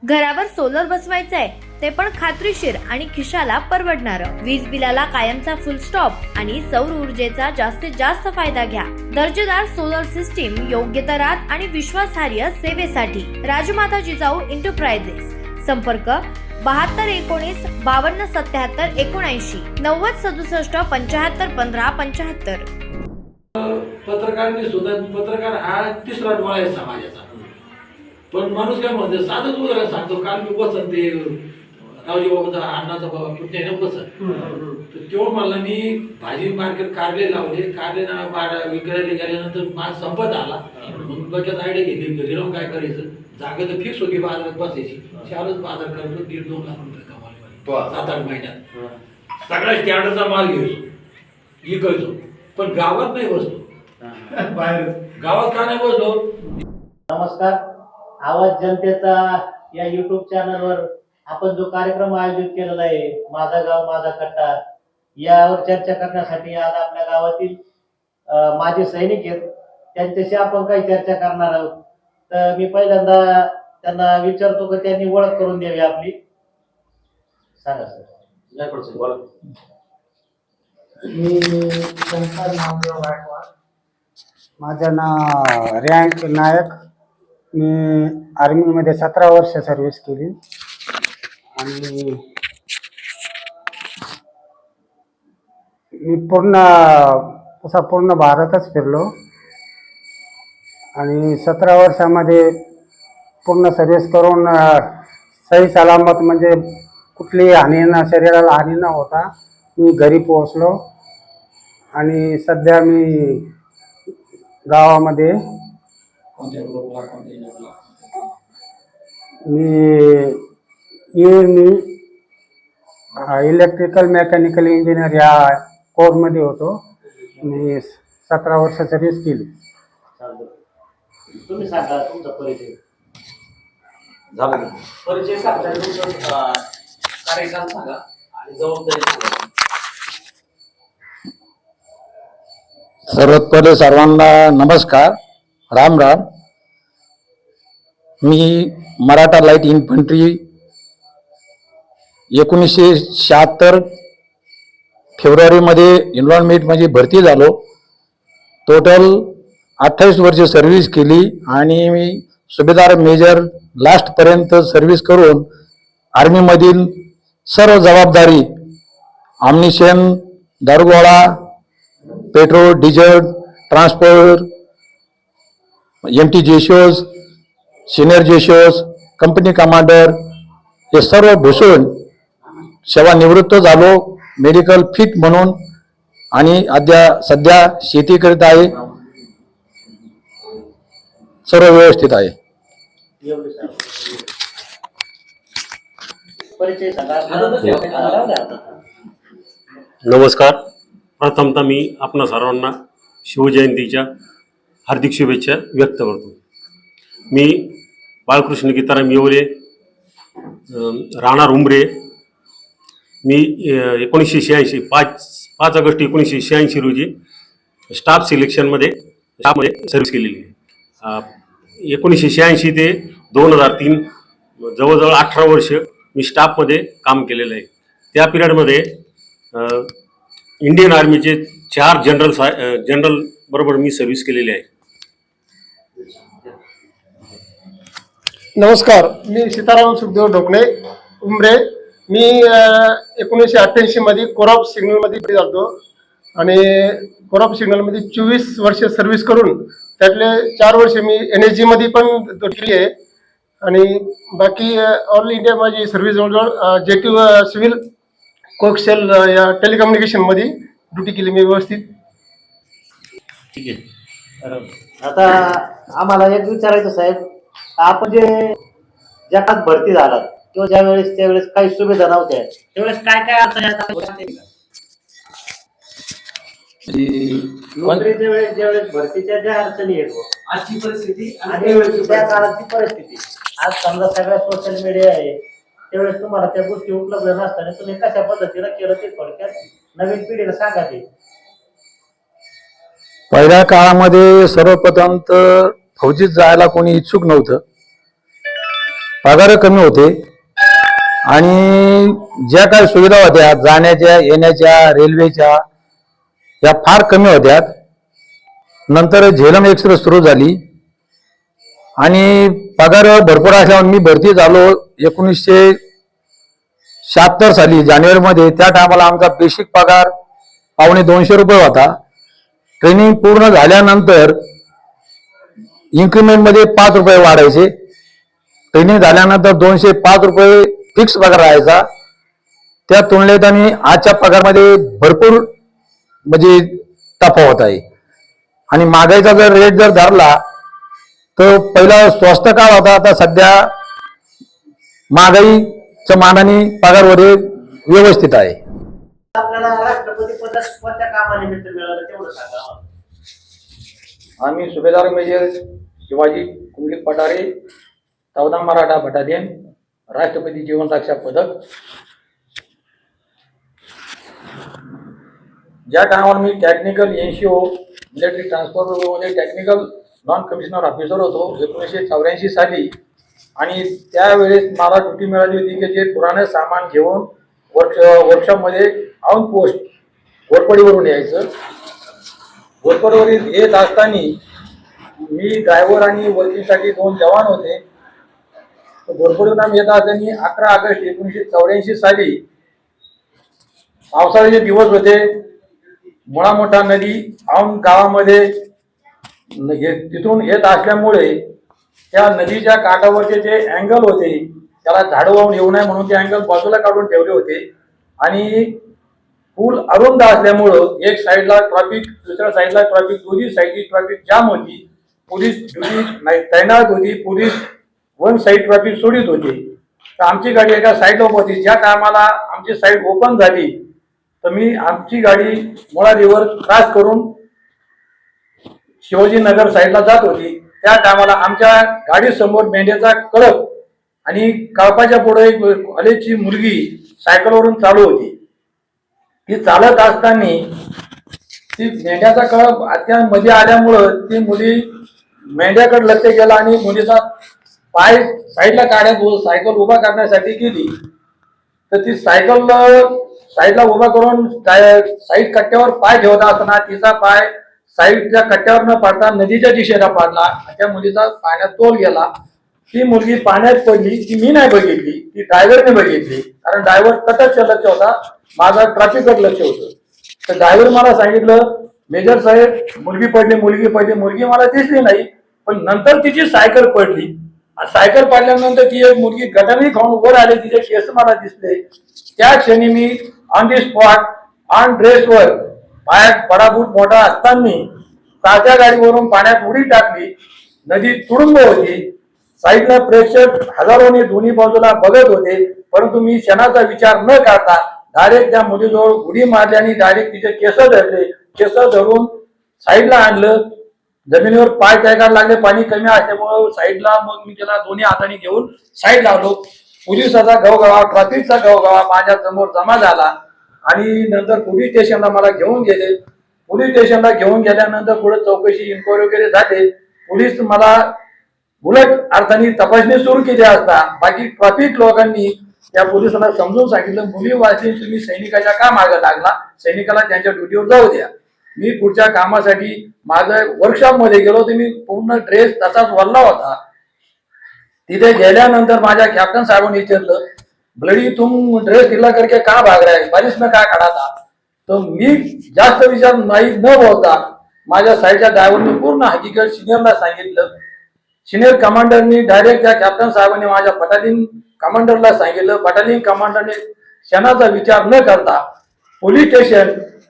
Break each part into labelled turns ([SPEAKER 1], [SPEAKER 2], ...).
[SPEAKER 1] घरावर सोलर बसवायचंय ते पण खात्रीशीर आणि खिशाला परवडणारं. वीज बिलाला कायमचा फुल स्टॉप आणि सौर ऊर्जेचा जास्तीत जास्त फायदा घ्या. दर्जेदार सोलर सिस्टीम योग्य दरात आणि विश्वासार्ह सेवेसाठी राजमाता जिजाऊ एंटरप्राइजेस. संपर्क 7219 5277 79 90 67 75 15 75.
[SPEAKER 2] पत्रकारांनी सुद्धा पत्रकार हा तिसरा डोळा आहे समाजाचा. पण माणूस काय म्हणतो साधंच उदाहरण सांगतो. काल मी बसन ते रावजी बाबाचा अण्णाचा बाबा पुण्याने बसन तर तेव्हा मला मी भाजी मार्केट कारले लावले. कारले विकायला गेल्यानंतर माल संपत आला. मग बघत आयडिया घेतली घरी राहून काय करायचं. जागा तर फिक्स होती बाजारात बसायची. 4च बाजार करतो 1.5-2 लाख रुपये कमावले 7-8 महिन्यात. सगळ्या स्टँडर्डचा माल घ्यायचो विकायचो. पण गावात नाही बसलो. बाहेर गावात का नाही बसलो.
[SPEAKER 3] नमस्कार. आवाज जनतेचा या YouTube चॅनलवर आपण जो कार्यक्रम आयोजित केलेला आहे माझा गाव माझा कट्टा यावर चर्चा करण्यासाठी आज आपल्या गावातील माजी सैनिक आहेत त्यांच्याशी आपण काही चर्चा करणार आहोत. तर मी पहिल्यांदा त्यांना विचारतो की त्यांनी ओळख करून द्यावी आपली. सांगा सर.
[SPEAKER 4] मी शंकर नामदेव गायकवाड. माझं नाव रँक नायक. मी आर्मीमध्ये 17 वर्ष सर्व्हिस केली आणि मी पूर्ण भारतच फिरलो आणि 17 वर्षामध्ये पूर्ण सर्व्हिस करून सही सलामत म्हणजे कुठलीही हानी न शरीराला हानी न होता मी घरी पोहोचलो आणि सध्या मी गावामध्ये मी इलेक्ट्रिकल मेकॅनिकल इंजिनियर या कोर्समध्ये होतो. मी 17 वर्ष सर्व्हिस केली.
[SPEAKER 3] तुम्ही सांगा तुमचा परिचय.
[SPEAKER 5] परिचय सांगा, कार्यकाल सांगा आणि जबाबदारी सांगा.
[SPEAKER 6] सर्वात पहिले सर्वांना नमस्कार, राम राम. मी मराठा लाईट इन्फंट्री 1976 फेब्रुवारीमध्ये एन्व्हायरमेंटमध्ये भरती झालो. टोटल 28 वर्ष सर्व्हिस केली आणि मी सुभेदार मेजर लास्टपर्यंत सर्व्हिस करून आर्मीमधील सर्व जबाबदारी आम्निशन, दारुगोळा, petrol, diesel, transport, MT जेशोज, senior जेशोज, company commander हे सर्व भूषून सेवानिवृत्त झालो. मेडिकल फिट म्हणून आणि सध्या शेती करीत आहे. सर्व व्यवस्थित आहे.
[SPEAKER 3] परिचय सांगा.
[SPEAKER 7] नमस्कार. प्रथमतः मी आपणा सर्वांना शिवजयंतीच्या हार्दिक शुभेच्छा व्यक्त करतो. मी बाळकृष्ण गीताराम येवले, राहणार उंबरे. मी 1986 5 ऑगस्ट 1986 रोजी स्टाफ सिलेक्शनमध्ये सर्व्हिस केलेली आहे. 1986 ते 2003 जवळजवळ 18 वर्ष मी स्टाफमध्ये काम केलेलं आहे. त्या पिरियडमध्ये इंडियन आर्मीचे 4 जनरल बरोबर मी सर्व्हिस केलेली आहे.
[SPEAKER 8] नमस्कार. मी सीताराम सुखदेव ढोकणे उमरे. मी 1988 मध्ये कोरॉप सिग्नलमध्ये झालो आणि कोरॉप सिग्नलमध्ये 24 वर्ष सर्व्हिस करून त्यातले 4 वर्ष मी NSG मध्ये पण केली आहे आणि बाकी ऑल इंडिया माझी सर्व्हिस जवळजवळ JT सिव्हिल कोक्सेल या टेलिकम्युनिकेशनमध्ये ड्युटी केली मी व्यवस्थित.
[SPEAKER 3] ठीक आहे. आता आम्हाला एक विचारायचं साहेब, आपण जे जगात भरती झालात किंवा त्यावेळेस काही सुविधा नव्हत्या त्यावेळेस काय काय अडचणी ज्यावेळेस भरतीच्या ज्या अडचणी येतो
[SPEAKER 5] आजची परिस्थिती
[SPEAKER 3] आणि त्या काळाची परिस्थिती आज समजा सगळ्या सोशल मीडिया आहे त्यावेळेस तुम्हाला त्या गोष्टी उपलब्ध नसताना तुम्ही कशा पद्धतीनं केलं ते थोडक्यात नवीन पिढीला सांगा. ते
[SPEAKER 6] पहिल्या काळामध्ये सर्वप्रथम तर फौजीत जायला कोणी इच्छुक नव्हतं. पगार कमी होते आणि ज्या काही सुविधा होत्या जाण्याच्या येण्याच्या रेल्वेच्या या फार कमी होत्या. नंतर झेलम एक्सप्रेस सुरू झाली आणि पगार भरपूर असल्यावर मी भरती झालो 1976 साली जानेवारीमध्ये. त्या टायमाला आमचा बेसिक पगार ₹250 होता. ट्रेनिंग पूर्ण झाल्यानंतर इन्क्रीमेंट मध्ये ₹5 वाढायचे. ट्रेनिंग झाल्यानंतर ₹205 फिक्स पगार राहायचा. त्या तुलनेत आणि आजच्या पगारमध्ये भरपूर म्हणजे तफावत आहे. आणि महागाईचा जर रेट जर धरला तर पहिला स्वस्त काळ होता, आता सध्या महागाईच्या मानाने पगार वगैरे व्यवस्थित आहे.
[SPEAKER 3] आपल्याला राष्ट्रपती पद कोणत्या कामानिमित्त मिळालं तेवढं सांगा.
[SPEAKER 6] आम्ही सुभेदार मेजर शिवाजी कुंडलिक पठारे, 14 मराठा बटालियन, राष्ट्रपती जीवन रक्षा पदक. ज्या टायमाला मी टेक्निकल NCO मिलिटरी ट्रान्सपोर्ट मध्ये टेक्निकल नॉन कमिशनर ऑफिसर होतो 1984 साली. आणि त्यावेळेस मला ड्युटी मिळाली होती की जे पुराणे सामान घेऊन वर्कशॉपमध्ये ऑन पोस्ट घोरपडीवरून यायचं. घोरपडीवरील येत असताना मी ड्रायव्हर आणि वर्किंगसाठी 2 जवान होते. घोरपडीवरून आम्ही येत असताना 11 ऑगस्ट 1984 साली पावसाळ्याचे दिवस होते. मुळा मोठा नदी औंध गावामध्ये तिथून येत असल्यामुळे त्या नदीच्या काठावरचे जे अँगल होते त्याला झाडं वाहून येऊ नये म्हणून ते अँगल बाजूला काढून ठेवले होते. आणि पूल अरुंद असल्यामुळं एक साईडला ट्रॅफिक, दुसऱ्या साईडला ट्रॅफिक, दोन्ही साईडची ट्रॅफिक जाम होती. पोलीस ड्युटी तैनात होती. पोलीस वन साईड ट्रॅफिक सोडित होते. तर आमची गाडी एका साईडला होती. ज्या टायमाला आमची साईड ओपन झाली तर मी आमची गाडी मुळा रिव्हर क्रॉस करून शिवाजीनगर साईडला जात होती. त्या टायमाला आमच्या गाडी समोर मेंढ्याचा कळप आणि कळपाच्या पुढे एक कॉलेजची मुलगी सायकलवरून चालू होती. ती चालत असताना ती मेंढ्याचा कळप मध्ये आल्यामुळं ती मुली मेंढ्याकडे लक्ष गेला आणि मुलीचा पाय साईडला काढत सायकल उभा करण्यासाठी गेली. तर ती सायकल साईडला उभा करून साईड कट्ट्यावर पाय ठेवत असताना तिचा पाय साईडच्या कट्ट्यावर न पडता नदीच्या दिशेला पडला. त्या मुलीचा पाण्यात तोल गेला. ती मुलगी पाण्यात पडली. ती मी नाही बघितली, ती ड्रायव्हरने बघितली. कारण ड्रायव्हर तटस्थ लक्ष होता, माझा ट्रॅफिकवर लक्ष होतं. तर ड्रायव्हर मला सांगितलं, मेजर साहेब मुलगी पडली. मुलगी मला दिसली नाही, पण नंतर तिची सायकल पडली. सायकल पडल्यानंतर ती एक मुलगी गटारी खाऊन वर आली. तिचे केस मला दिसले. त्या क्षणी मी ऑन दी स्पॉट ऑन ड्रेसवर पायात पडाबूट मोठा असताना ताज्या गाडीवरून पाण्यात उडी टाकली. नदी तुडुंब होती. साईडला प्रेक्षक हजारोने दोन्ही बाजूला बघत होते. परंतु मी क्षणाचा विचार न करता डायरेक्ट त्या मुलीजवळ उडी मारली आणि डायरेक्ट तिचे केस धरले. केस धरून साईडला आणलं. जमिनीवर पाय टाकायला लागले. पाणी कमी असल्यामुळे साईडला मग मी त्याला दोन्ही हाताने घेऊन साईड लावलो. पोलिसाचा गवगवा, ट्रॅफिकचा गवगवा माझ्या समोर जमा झाला आणि नंतर पोलीस स्टेशनला मला घेऊन गेले. पोलीस स्टेशनला घेऊन गेल्यानंतर पुढे चौकशी इन्क्वायरी वगैरे झाले. पोलीस मला उलट अर्थाने तपासणी सुरू केली असता बाकी ट्रॅफिक लोकांनी त्या पोलिसांना समजून सांगितलं, मुली वाचली तुम्ही सैनिकाच्या का मागे लागला, सैनिकाला त्यांच्या ड्युटीवर जाऊ द्या. मी पुढच्या कामासाठी माझं वर्कशॉप मध्ये गेलो. तर मी पूर्ण ड्रेस तसाच वल्ला होता. तिथे गेल्यानंतर माझ्या कॅप्टन साहेबांनी विचारलं, ब्लडी तुम ड्रेस ढीला करके का भाग रहा है, बारिश में का खड़ा था. तर मी जास्त विचार नाही न बोलता माझ्या साईडच्या ड्रायव्हरने पूर्ण हकीकत सिनियरला सांगितलं. सिनियर कमांडरनी डायरेक्ट त्या कॅप्टन साहेबांनी माझ्या बटालियन कमांडरला सांगितलं. बटालियन कमांडरने क्षणाचा विचार न करता पोलीस स्टेशन,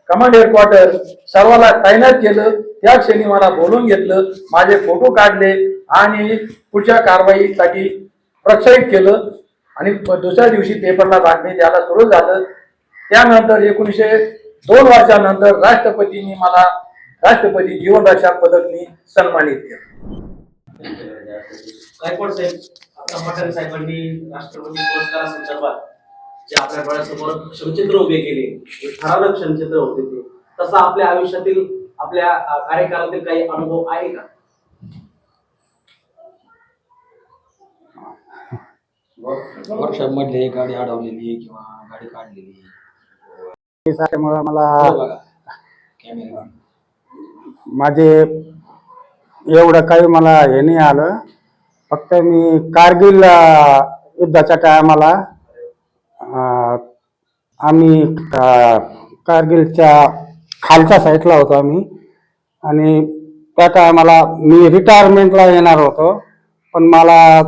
[SPEAKER 6] कमांड हेडक्वार्टर सर्वाला तैनात केलं. त्या क्षणी मला बोलून घेतलं, माझे फोटो काढले आणि पुढच्या कारवाईसाठी प्रोत्साहित केलं. आणि दुसऱ्या दिवशी पेपरला बातमी द्यायला सुरू झालं. त्यानंतर 1902 वर्षानंतर राष्ट्रपतींनी मला राष्ट्रपती जीवन रक्षा पदकनी सन्मानित केलं.
[SPEAKER 5] गायकवाड साहेब, आता पठारे साहेबांनी राष्ट्रपती पुरस्कारासंदर्भात जे आपल्या डोळ्यासमोर क्षणचित्र उभे केले, ठराविक क्षणचित्र होते ते, तसा आपल्या आयुष्यातील आपल्या कार्यकालातील काही अनुभव आहे का?
[SPEAKER 6] वर्कशॉप मधली गाडी अडवलेली किंवा गाडी काढलेली
[SPEAKER 4] त्यामुळे मला
[SPEAKER 6] बघा कॅमेरा
[SPEAKER 4] माझे एवढं काही मला हे नाही आलं. फक्त मी कारगिल युद्धाच्या टायमाला आम्ही कारगिलच्या खालच्या साईडला होतो आम्ही, आणि त्या टायमाला मी रिटायरमेंटला येणार होतो, पण मला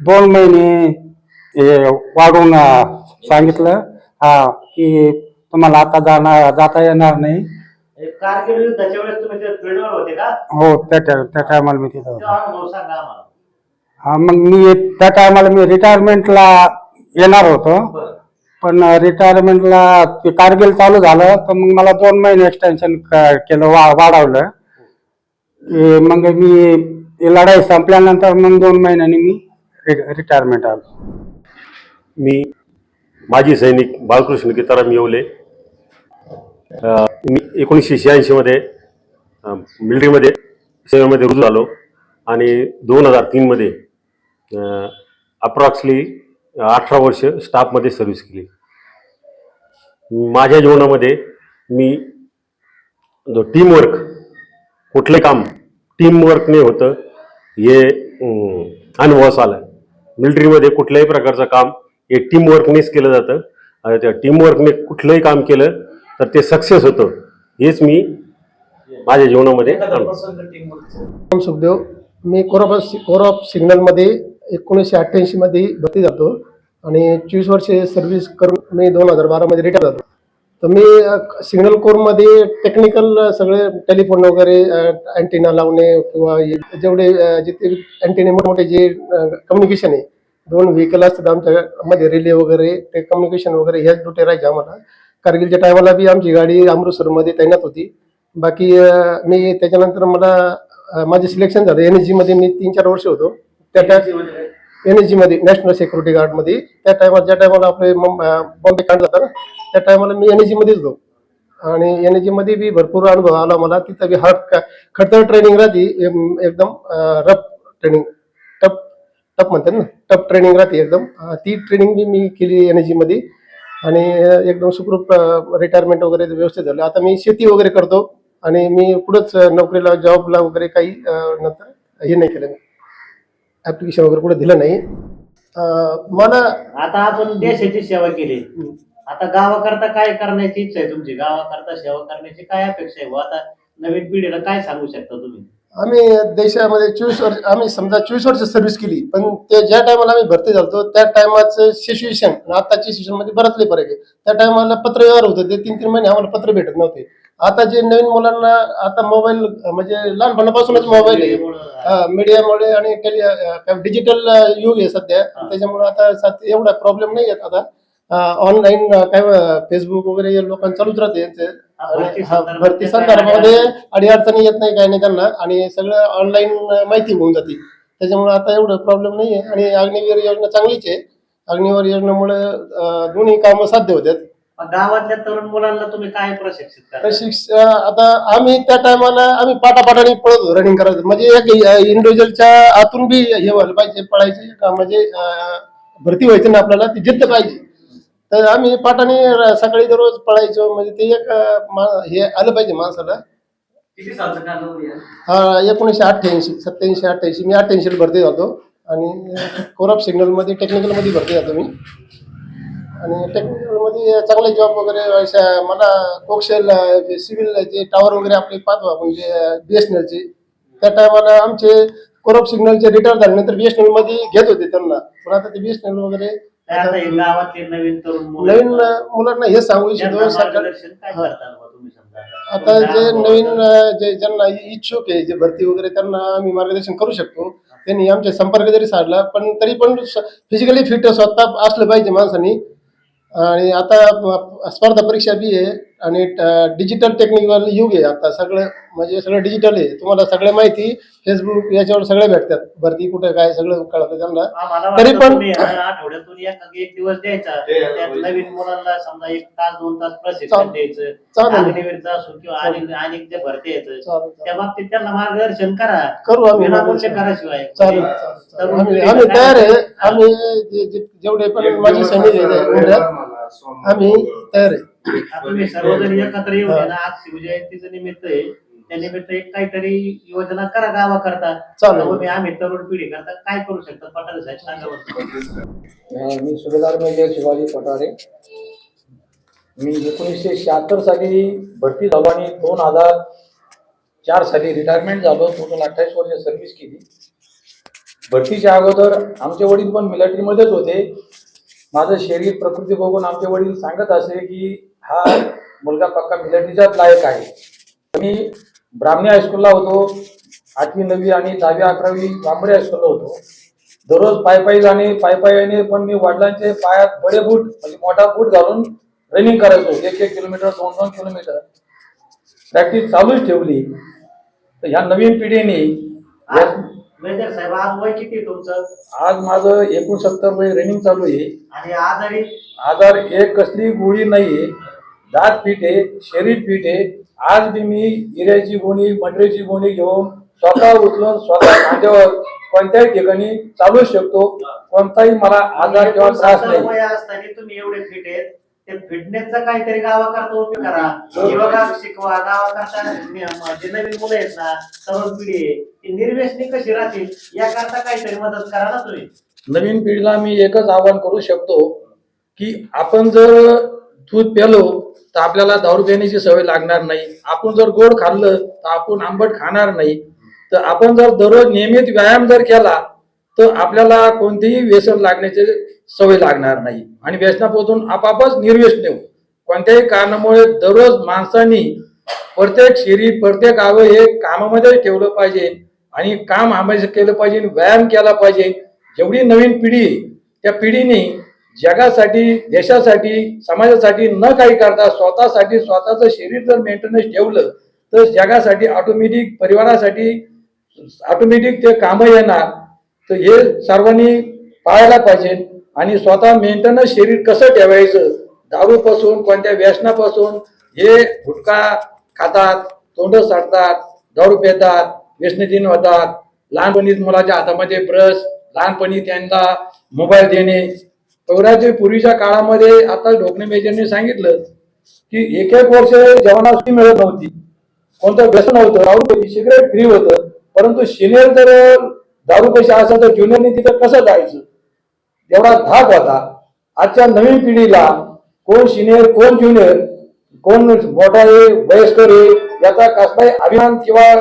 [SPEAKER 4] 2 महिने हे वाढवून सांगितलं की तुम्हाला आता जाता येणार नाही.
[SPEAKER 3] कारगिल युद्धाच्या वेळेस तुम्ही ते फील्डवर होते का?
[SPEAKER 4] हो, त्या टायमाला मी तिथं होतो.
[SPEAKER 3] तेव्हा अनुभव सांगा आम्हाला.
[SPEAKER 4] मग मी त्या टायमाला मी रिटायरमेंटला येणार होतो,
[SPEAKER 3] बरं.
[SPEAKER 4] पण रिटायरमेंटला ते कारगिल चालू झालं तर मग मला 2 महिने एक्सटेन्शन केलं, वाढवलं. मग मी ती लढाई संपल्यानंतर मग 2 महिन्यांनी मी रिटायरमेंट आलो.
[SPEAKER 7] मी माजी सैनिक बाळकृष्ण गीताराम येवले. मी 1986 मध्ये मिलिटरीमध्ये सेवेमध्ये रुजू झालो आणि 2003 मध्ये अप्रॉक्सली 18 वर्ष स्टाफमध्ये सर्व्हिस केली. माझ्या जीवनामध्ये मी टीमवर्क, कुठले काम टीमवर्कने होतं हे अनुभवास आलं. मिलिटरीमध्ये कुठल्याही प्रकारचं काम हे टीमवर्कनेच केलं जातं आणि त्या टीमवर्कने कुठलंही काम केलं तर ते सक्सेस होतं. हेच मी माझ्या जीवनामध्ये
[SPEAKER 8] राम सुखदेव. मी कोरॉप सिग्नलमध्ये 1988 मध्ये भरती झालो आणि 24 वर्षे सर्व्हिस करून मी 2012 मध्ये रिटायर झालो. तर मी सिग्नल कोरमध्ये टेक्निकल सगळे टेलिफोन वगैरे अँटेना लावणे किंवा जेवढे जिथे अँटेने मोठमोठे जे कम्युनिकेशन आहे, 2 व्हेकल असतात आमच्यामध्ये, रिले वगैरे, ते कम्युनिकेशन वगैरे ह्याच ड्युटी राहायचे आम्हाला. कारगिलच्या टायमाला बी आमची गाडी अमृतसरमध्ये तैनात होती. बाकी मी त्याच्यानंतर मला माझे सिलेक्शन झालं NSG मध्ये. मी 3-4 वर्ष होतो त्या NSG मध्ये, नॅशनल सिक्युरिटी गार्डमध्ये. त्या टायमाला ज्या टायमाला आपले बॉम्बे काढ जातात ना, त्या टायमाला मी NSG मध्येच होतो आणि NSG मध्ये बी भरपूर अनुभव आला मला. तिथं बी खडतर ट्रेनिंग राहते, एकदम रफ ट्रेनिंग, टफ म्हणतात ना, टफ ट्रेनिंग राहते एकदम. ती ट्रेनिंग बी मी केली NSG मध्ये आणि एकदम सुखरूप रिटायरमेंट वगैरे व्यवस्थित झालं. आता मी शेती वगैरे करतो आणि मी पुढंच नोकरीला, जॉबला वगैरे काही नंतर हे नाही केलं, ऍप्लिकेशन वगैरे कुठे दिलं नाही. मला
[SPEAKER 3] आता आपण देशाची सेवा केली, आता गावाकरता काय करण्याची इच्छा आहे तुमची? गावाकरता सेवा करण्याची काय अपेक्षा आहे? आता नवीन पिढीला काय सांगू शकता तुम्ही?
[SPEAKER 8] आम्ही देशामध्ये 24 वर्ष, आम्ही समजा 24 वर्ष सर्व्हिस केली, पण ते ज्या टायमाला आम्ही भरती झालो त्या टायमाचं सिच्युएशन आणि आताच्या सिच्युएशन मध्ये बराच लई फरक आहे. त्या टायमाला पत्र व्यवहार होतं, ते 3-3 महिने आम्हाला पत्र भेटत नव्हते. आता जे नवीन मुलांना आता मोबाईल म्हणजे लहानपणापासूनच मोबाईल आहे, मीडियामुळे आणि डिजिटल युग आहे सध्या. त्याच्यामुळे आता एवढा प्रॉब्लेम नाही येत. आता ऑनलाईन काय फेसबुक वगैरे लोकांना चालूच राहते. भरती संदर्भामध्ये अडचणी येत नाही, काही नाही त्यांना, आणि सगळं ऑनलाईन माहिती होऊन जाते. त्याच्यामुळे आता एवढं प्रॉब्लेम नाही आहे. आणि अग्निवीर योजना चांगलीच आहे. अग्निवीर योजनेमुळे दोन्ही कामं साध्य होतात.
[SPEAKER 3] गावातल्या तरुण मुलांना तुम्ही काय प्रशिक्षित करा?
[SPEAKER 8] आता आम्ही त्या टायमाला आम्ही पाठापाठाने पळत होतो, रनिंग करायचं. म्हणजे एक इंडिव्हिज्युअलच्या आतून बी हे व्हायला पाहिजे, पळायचे का, म्हणजे भरती व्हायचं ना आपल्याला, ती जिद्द पाहिजे. तर आम्ही पाठाने सकाळी दररोज पळायचो. म्हणजे ते एक हे आलं पाहिजे माणसाला.
[SPEAKER 5] किती सालचं काळ होतं?
[SPEAKER 8] 1988, 87-88 मी 88 भरती झालो आणि कोरॉप सिग्नल मध्ये टेक्निकल मध्ये भरती झालो मी. आणि टेक्निकल मध्ये चांगले जॉब वगैरे मला कोक्सेल सिव्हिल जे टावर वगैरे आपले पाहतो आपण, जे BSNL त्या टायमाला आमचे कोरॉप सिग्नलचे रिटायर झाल्यानंतर BSNL मध्ये घेत होते त्यांना. पण आता ते BSNL वगैरे
[SPEAKER 3] गावातले नवीन तरुण
[SPEAKER 8] नवीन मुलांना हे सांगू इच्छितो सरकार. आता जे नवीन ज्यांना इच्छुक आहे, जे भरती वगैरे, त्यांना आम्ही मार्गदर्शन करू शकतो. त्यांनी आमचे संपर्क जरी साधला, पण तरी पण फिजिकली फिट स्वतः असलं पाहिजे माणसांनी. आणि आता स्पर्धा परीक्षा बी आहे, आणि डिजिटल टेक्निकल युग आहे आता, सगळं म्हणजे सगळं डिजिटल आहे. तुम्हाला सगळं माहिती फेसबुक याच्यावर सगळे भेटतात, भरती कुठे काय सगळं कळतं त्यांना.
[SPEAKER 3] आम्हाला
[SPEAKER 8] तरी
[SPEAKER 3] वाटतं
[SPEAKER 8] पण-
[SPEAKER 3] तुम्ही आठवड्यातून एक दिवस द्यायचा, त्यात नवीन मुलांना समजा 1 तास 2 तास प्रशिक्षण द्यायचं,
[SPEAKER 8] चालेल.
[SPEAKER 3] अग्निवीरचा असो किंवा अनेक जे भरती येतं
[SPEAKER 8] चालेल.
[SPEAKER 3] त्या बाबतीत त्यांना मार्गदर्शन करा,
[SPEAKER 8] करू आम्ही.
[SPEAKER 3] विनामूल्य कराशिवाय.
[SPEAKER 8] चालेल.
[SPEAKER 3] तरुण
[SPEAKER 8] आम्ही
[SPEAKER 3] पिढीला
[SPEAKER 8] आम्ही
[SPEAKER 3] काय
[SPEAKER 8] तयार आहे.
[SPEAKER 3] म्हणतात?
[SPEAKER 8] आम्ही जेवढे पण माझी सैनिक आहे उमऱ्यात, आम्ही तयार आहे.
[SPEAKER 3] आता तुम्ही सर्वजण एकत्र येऊन आहे ना, आज शिवजयंतीचं निमित्त आहे, त्या निमित्त एक काहीतरी योजना करा गावाकरता.
[SPEAKER 8] चालेल.
[SPEAKER 3] आम्ही तरुण पिढी करता काय करू शकतो, पठारे साहेब सांगा बरं.
[SPEAKER 6] मी सुभेदार मेजर शिवाजी पठारे. मी 1976 साली भरती झालो आणि 2004 साली रिटायरमेंट झालो. टोटल 28 वर्ष सर्व्हिस केली. भरतीच्या अगोदर आमचे वडील पण मिलिटरीमध्येच होते. माझं शरीर प्रकृती बघून आमचे वडील सांगत असे की हा मुलगा पक्का मिलिटरीचाच लायक आहे. मी ब्राह्मणी हायस्कूलला होतो. 8वी 9वी आणि 10वी 11वी बांबडे हायस्कूलला होतो. दररोज पायी जाणे, पायी येणे, पण मी वडिलांचे पायात बडे बूट म्हणजे मोठा बूट घालून रनिंग करायचो. 1-1 किलोमीटर 2-2 किलोमीटर प्रॅक्टिस चालूच ठेवली. तर ह्या नवीन पिढीने
[SPEAKER 3] मेजर साहेब आज वय किती आहे तुमचं?
[SPEAKER 6] आज माझं 69 वय रनिंग चालू आहे.
[SPEAKER 3] आणि आजारी
[SPEAKER 6] आजार एक कसली गोळी नाहीये. दात फिट आहे, शरीर फिट आहे. आज बी मी हिऱ्याची गोणी मटरेची गोणी घेऊन स्वतः उचलून स्वतः खांद्यावर कोणत्याही ठिकाणी चालू शकतो. कोणताही मला आजार किंवा त्रास नाही.
[SPEAKER 3] वय असताना तुम्ही एवढे फिट आहेत, ते फिटनेसचा काहीतरी गावाकरता उपयोग करा, योगा शिकवा. गावाकरता जे नवीन मुलं आहेत ना, तरुण पिढी आहे, ती निर्व्यसनी कशी राहतील याकरता काहीतरी मदत करा ना तुम्ही.
[SPEAKER 6] नवीन पिढीला मी एकच आवाहन करू शकतो की आपण जर दूध प्यालो तर आपल्याला दारू पिण्याची सवय लागणार नाही. आपण जर गोड खाल्लं तर आपण आंबट खाणार नाही. तर आपण जर दररोज नियमित व्यायाम जर केला तर आपल्याला कोणतीही व्यसन लागण्याची सवय लागणार नाही आणि व्यसनापासून आपापच निर्व्यसन होऊ. कोणत्याही कारणामुळे दररोज माणसांनी प्रत्येक शरीर प्रत्येक अवयव हे कामामध्ये ठेवलं पाहिजे आणि काम हमेशा केलं पाहिजे, व्यायाम केला पाहिजे. जेवढी नवीन पिढी आहे त्या पिढीने जगासाठी, देशासाठी, समाजासाठी न काही करता स्वतःसाठी स्वतःचं शरीर जर मेंटेनन्स ठेवलं तर जगासाठी ऑटोमॅटिक, परिवारासाठी ऑटोमॅटिक ते कामं येणार. तर हे सर्वांनी पाळायला पाहिजे आणि स्वतः मेंटेनन्स शरीर कसं ठेवायचं, दारूपासून कोणत्या व्यसनापासून. हे गुटखा खातात, तोंड साडतात, दारू पितात, व्यसनाधीन होतात. लहानपणीच मुलाच्या हातामध्ये ब्रश, लहानपणी त्यांना मोबाईल देणे. पूर्वीच्या काळामध्ये आता ढोकणे मेजरने सांगितलं की 1-1 वर्ष जेवणासाठी मिळत नव्हती, कोणतं व्यसन नव्हतं, दारू सिगरेट फ्री होतं. परंतु सिनियर जर दारू पैसे असेल तर ज्युनियरने तिथं कसं जायचं, एवढा धाक होता. आजच्या नवीन पिढीला कोण सिनियर कोण ज्युनियर, कोण मोठा आहे वयस्कर आहे याचा कसलाही अभिमान किंवा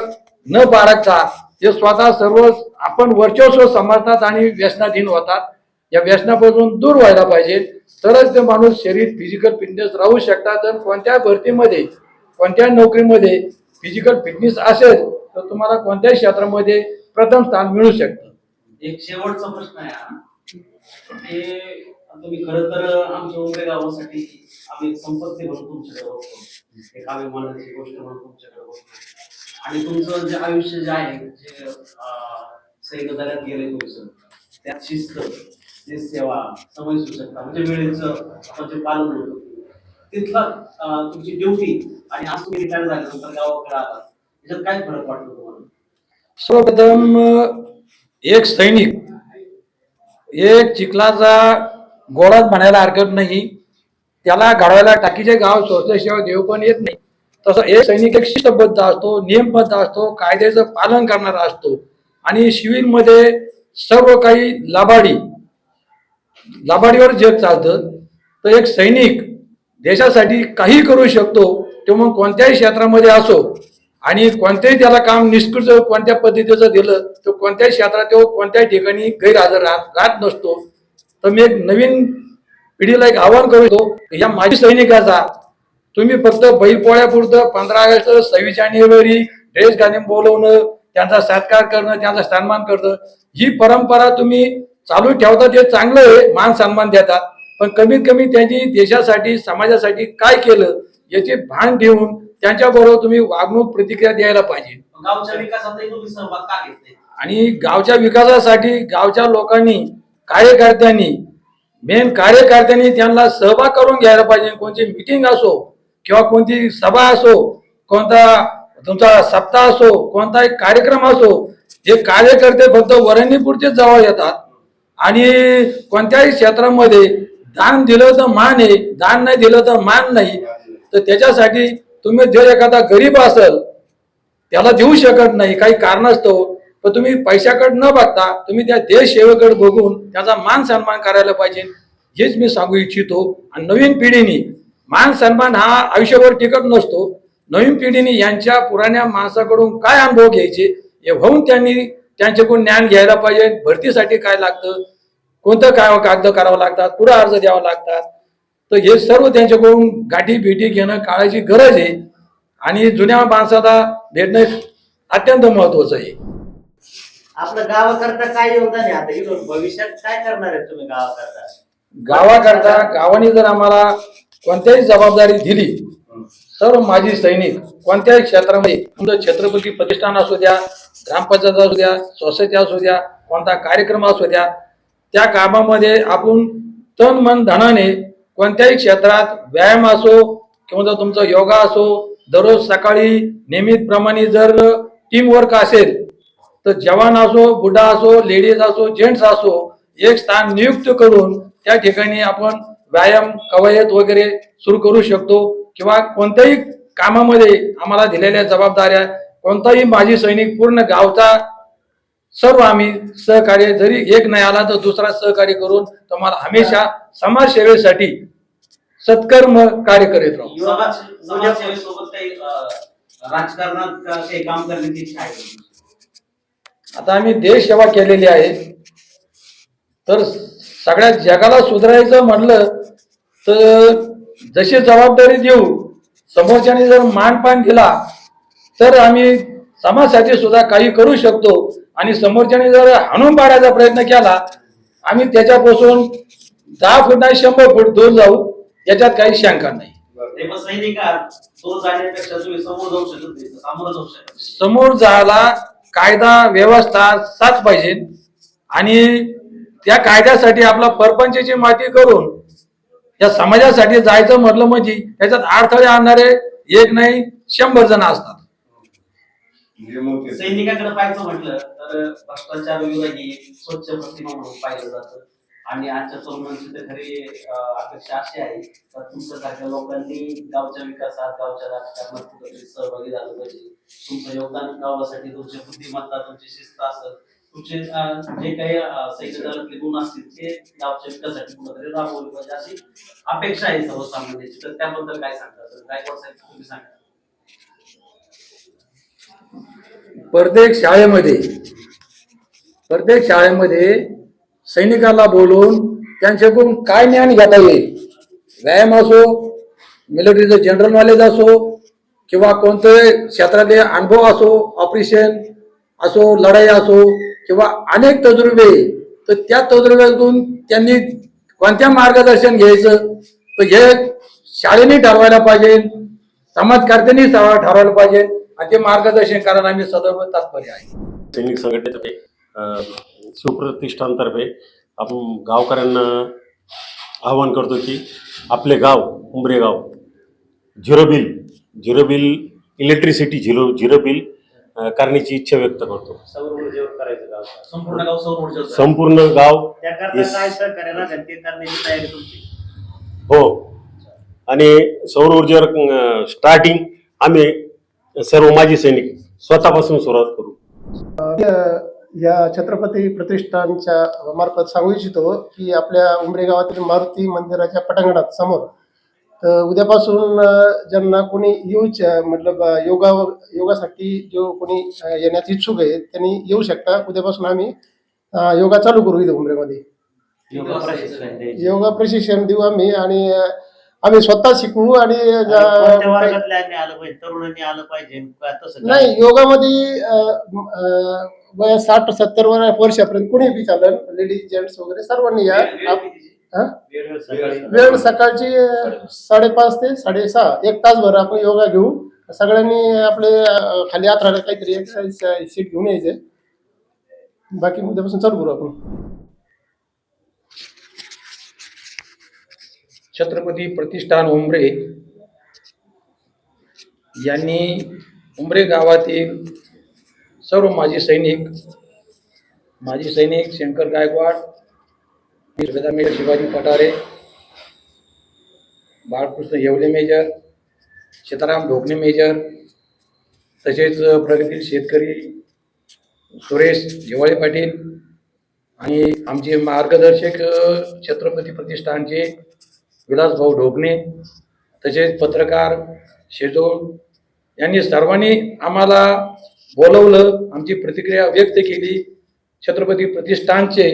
[SPEAKER 6] न बाळगता ते स्वतः सर्व आपण वर्चस्व समजतात आणि व्यसनाधीन होतात. या व्यसनापासून दूर व्हायला पाहिजे, तरच ते माणूस शरीर फिजिकल फिटनेस राहू शकतात. तर कोणत्या भरतीमध्ये, कोणत्या नोकरीमध्ये फिजिकल फिटनेस असेल तर तुम्हाला कोणत्याही क्षेत्रामध्ये प्रथम स्थान मिळू शकतं.
[SPEAKER 5] एक शेवटचा प्रश्न आहे हा. ते तुम्ही खरं तर आमच्या उमरे गावासाठी आम्ही संपत्ती म्हणून तुमच्याकडे बघतो, एक अभिमानाची गोष्ट म्हणून तुमच्याकडे बघतो. आणि तुमचं जे आयुष्य जे आहे, जे सैन्यदलात गेले तुमचं, त्यात शिस्त, सेवा, समय सुचकता म्हणजे वेळेचं आपण जे पालन होतं तिथला तुमची ड्युटी आणि आज तुम्ही रिटायर झाल्यानंतर गावाकडे आला, त्याच्यात काय फरक वाटतो तुम्हाला?
[SPEAKER 6] सर्वप्रथम एक सैनिक एक चिखलाचा गोळाच म्हणायला हरकत नाही. त्याला घडवायला टाकीचे गाव सोडल्याशिवाय देव पण येत नाही. तसं एक सैनिक एक शिस्तबद्ध असतो, नियमबद्ध असतो, कायद्याचं पालन करणारा असतो. आणि सिव्हिलमध्ये सर्व काही लाबाडीवर जग चालतं. तर एक सैनिक देशासाठी काही करू शकतो, तो मग कोणत्याही क्षेत्रामध्ये असो आणि कोणत्याही त्याला काम निष्कृत कोणत्या पद्धतीचं दिलं तर कोणत्याही क्षेत्रात तो कोणत्याही ठिकाणी गैरहजर राहत नसतो. तर मी एक नवीन पिढीला एक आवाहन करतो, या माजी सैनिकाचा तुम्ही फक्त बैलपोळ्यापुरतं 15 ऑगस्ट 26 जानेवारी ड्रेस घालून बोलवणं, त्यांचा सत्कार करणं, त्यांचा सन्मान करणं, ही परंपरा तुम्ही चालू ठेवता ते चांगलं आहे, मान सन्मान देतात. पण कमीत कमी त्यांनी देशासाठी समाजासाठी काय केलं याचे भान ठेवून त्यांच्याबरोबर तुम्ही वागणूक प्रतिक्रिया द्यायला पाहिजे.
[SPEAKER 5] गावच्या विकासातही तुम्ही सहभाग का घेतले?
[SPEAKER 6] आणि गावच्या विकासासाठी गावच्या लोकांनी, कार्यकर्त्यांनी, मेन कार्यकर्त्यांनी त्यांना सहभाग करून घ्यायला पाहिजे. कोणती मिटिंग असो किंवा कोणती सभा असो, कोणता तुमचा सप्ताह असो, कोणताही कार्यक्रम असो, हे कार्यकर्ते फक्त वरणीपुरते जवळ येतात आणि कोणत्याही क्षेत्रामध्ये दान दिलं तर मान आहे, दान नाही दिलं तर मान नाही. तर त्याच्यासाठी तुम्ही जर एखादा गरीब असेल त्याला देऊ शकत नाही काही कारणास्तव, पण तुम्ही पैशाकडे न बघता तुम्ही त्या देश सेवेकडे बघून त्याचा मान सन्मान करायला पाहिजे, हेच मी सांगू इच्छितो. आणि नवीन पिढीने मान सन्मान हा आयुष्यभर टिकत नसतो. नवीन पिढीने यांच्या पुराण्या माणसाकडून काय अनुभव घ्यायचे हे होऊन त्यांनी त्यांच्याकडून ज्ञान घ्यायला पाहिजे. भरतीसाठी काय लागतं, कोणतं काय कागद करावं लागतात, कुठं अर्ज द्यावा लागतात, तर हे सर्व त्यांच्याकडून गाठी भेटी घेणं काळाची गरज आहे. आणि जुन्या माणसाला भेटणं अत्यंत महत्वाचं आहे.
[SPEAKER 3] आपलं गावाकरता काय योगदान आहे आता इथून भविष्यात काय करणार आहे तुम्ही गावाकरता?
[SPEAKER 6] गावाकरता गावाने जर आम्हाला कोणत्याही जबाबदारी दिली तर माझी सैनिक कोणत्याही क्षेत्रामध्ये, तुमचं छत्रपती प्रतिष्ठान असू द्या, ग्रामपंचायत असू द्या, सोसायटी असू द्या, कोणता कार्यक्रम असू द्या, त्या कामामध्ये आपण तन मन धनाने कोणत्याही क्षेत्रात व्यायाम असो किंवा तुमचा योगा असो, दररोज सकाळी नियमितप्रमाणे जर टीम वर्क असेल तर जवान असो, बुड्ढा असो, लेडीज असो, जेंट्स असो, एक स्थान नियुक्त करून त्या ठिकाणी आपण व्यायाम कवायत वगैरे सुरू करू शकतो. किंवा कोणत्याही कामामध्ये आम्हाला दिलेल्या जबाबदाऱ्या, कोणताही माजी सैनिक पूर्ण गावचा सर्व आम्ही सहकार्य, जरी एक नाही आला तर दुसरा सहकार्य करून तुम्हाला हमेशा समाजसेवेसाठी सत्कर्म कार्य करीत राहू.
[SPEAKER 5] समाजसेवेसोबत काही राजकारणात काही काम करण्याची इच्छा आहे?
[SPEAKER 6] आता आम्ही देश सेवा केलेली आहे, तर सगळ्या जगाला सुधारायचं म्हटलं तर जशी जबाबदारी देऊ, समोरच्याने जर मानपान दिला तर आम्ही समाजासाठी सुद्धा काही करू शकतो. आणि समोरच्याने जर हाणून पाडायचा प्रयत्न केला, आम्ही त्याच्यापासून 10 फूट नाही 100 फूट दूर जाऊ, याच्यात काही शंका नाही.
[SPEAKER 5] सैनिकात दूर जाण्यापेक्षा तुम्ही समोर जाऊ शकत नाही, सामोरं जाऊ शकत.
[SPEAKER 6] समोर जायला कायदा व्यवस्था साथ पाहिजे आणि त्या कायद्यासाठी आपला परपंचाची माती करून या समाजासाठी जायचं म्हटलं म्हणजे त्याच्यात अडथळे आणणारे एक नाही 100 जण असतात.
[SPEAKER 5] सैनिकाकडे पाहायचं म्हटलं तर भ्रष्टाचार विरोधी स्वच्छ प्रतिमा म्हणून पाहिलं जातं. आणि आजच्या तरुणांची तर खरी अपेक्षा अशी आहे तर तुमच्यासारख्या लोकांनी गावच्या विकासात, गावच्या राजकारणात कुठेतरी सहभागी झालं पाहिजे. तुमचं योगदान गावासाठी, तुमची बुद्धिमत्ता, तुमची शिस्त असेल, तुमचे जे काही सैनिक दलातले गुण असतील ते गावच्या विकासासाठी कुठेतरी राबवले पाहिजे अशी अपेक्षा आहे सर्वसामान्यांची. तर त्याबद्दल काय सांगतात गायकवाड साहेब, तुम्ही सांगा.
[SPEAKER 6] प्रत्येक शाळेमध्ये सैनिकाला बोलून त्यांच्याकडून काय ज्ञान घेता येईल, व्यायाम असो, मिलिटरीचं जनरल नॉलेज असो किंवा कोणत्याही क्षेत्रातले अनुभव असो, ऑपरेशन असो, लढाई असो किंवा अनेक तजुर्बे, तर त्या तजुर्ब्यातून त्यांनी कोणत्या मार्गदर्शन घ्यायचं तर हे शाळेने ठरवायला पाहिजे, समाजकर्त्यांनी ठरवायला पाहिजे आणि ते मार्गदर्शन करायला आम्ही सदैव तात्पर्य आहे.
[SPEAKER 7] सैनिक संघटनेतर्फे शिवप्रतिष्ठानतर्फे आपण गावकऱ्यांना आवाहन करतो की आपले गाव उंबरे गाव zero bill electricity zero bill करण्याची इच्छा व्यक्त करतो.
[SPEAKER 3] सौर ऊर्जेवर करायचं गाव,
[SPEAKER 5] संपूर्ण गाव सौर ऊर्जा.
[SPEAKER 7] संपूर्ण गाव
[SPEAKER 3] त्याकरता काय सहकार्याला घंटे करण्याची तयारी तुमची?
[SPEAKER 7] हो. आणि सौर ऊर्जेवर स्टार्टिंग आम्ही सर्व माजी सैनिक स्वतःपासून सुरुवात करू.
[SPEAKER 8] या छत्रपती प्रतिष्ठानच्या मार्फत सांगू इच्छितो की आपल्या उमरे गावातील मारुती मंदिराच्या पटांगणात समोर तर उद्यापासून ज्यांना कोणी मतलब योगासाठी जो कोणी येण्यास इच्छुक आहे त्यांनी येऊ शकता. उद्यापासून आम्ही योगा चालू करू इथे उमरेमध्ये. योगा प्रशिक्षण देऊ आम्ही आणि आम्ही स्वतः शिकवू. आणि
[SPEAKER 3] वर्गातल्या आलं पाहिजे, तरुणांनी आलं पाहिजे तसं
[SPEAKER 8] नाही, योगामध्ये वय 60-70 वर्षापर्यंत कोणी बी चालेल, लेडीज जेंट्स वगैरे सर्वांनी या. हा? वेळ सकाळची 5:30 ते 6:30 1 तासभर आपण योगा घेऊ. सगळ्यांनी आपले खाली हात राहिला काहीतरी एक्सरसाइज सीट घेऊन यायचे. बाकी उद्यापासून चालू करू आपण.
[SPEAKER 6] छत्रपती प्रतिष्ठान उमरे यांनी उमरे गावातील सर्व माजी सैनिक शंकर गायकवाड, सुभेदार major Shivaji Pathare, Balkrishna Yewale major, Sitaram Dhokane major, तसेच प्रगतील शेतकरी सुरेश जेवाळे पाटील आणि आमचे मार्गदर्शक छत्रपती प्रतिष्ठानचे विलासभाऊ ढोकणे, तसेच पत्रकार शेजोळ यांनी सर्वांनी आम्हाला बोलवलं, आमची प्रतिक्रिया व्यक्त केली. छत्रपती प्रतिष्ठानचे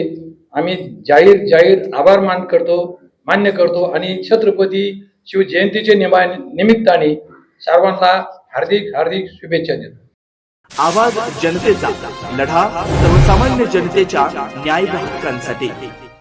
[SPEAKER 6] आम्ही जाहीर आभार मान्य करतो आणि छत्रपती शिवजयंतीचे निमित्ताने सर्वांना हार्दिक शुभेच्छा देतो.
[SPEAKER 9] आवाज जनतेचा, लढा सर्वसामान्य जनतेच्या न्याय व हक्कांसाठी.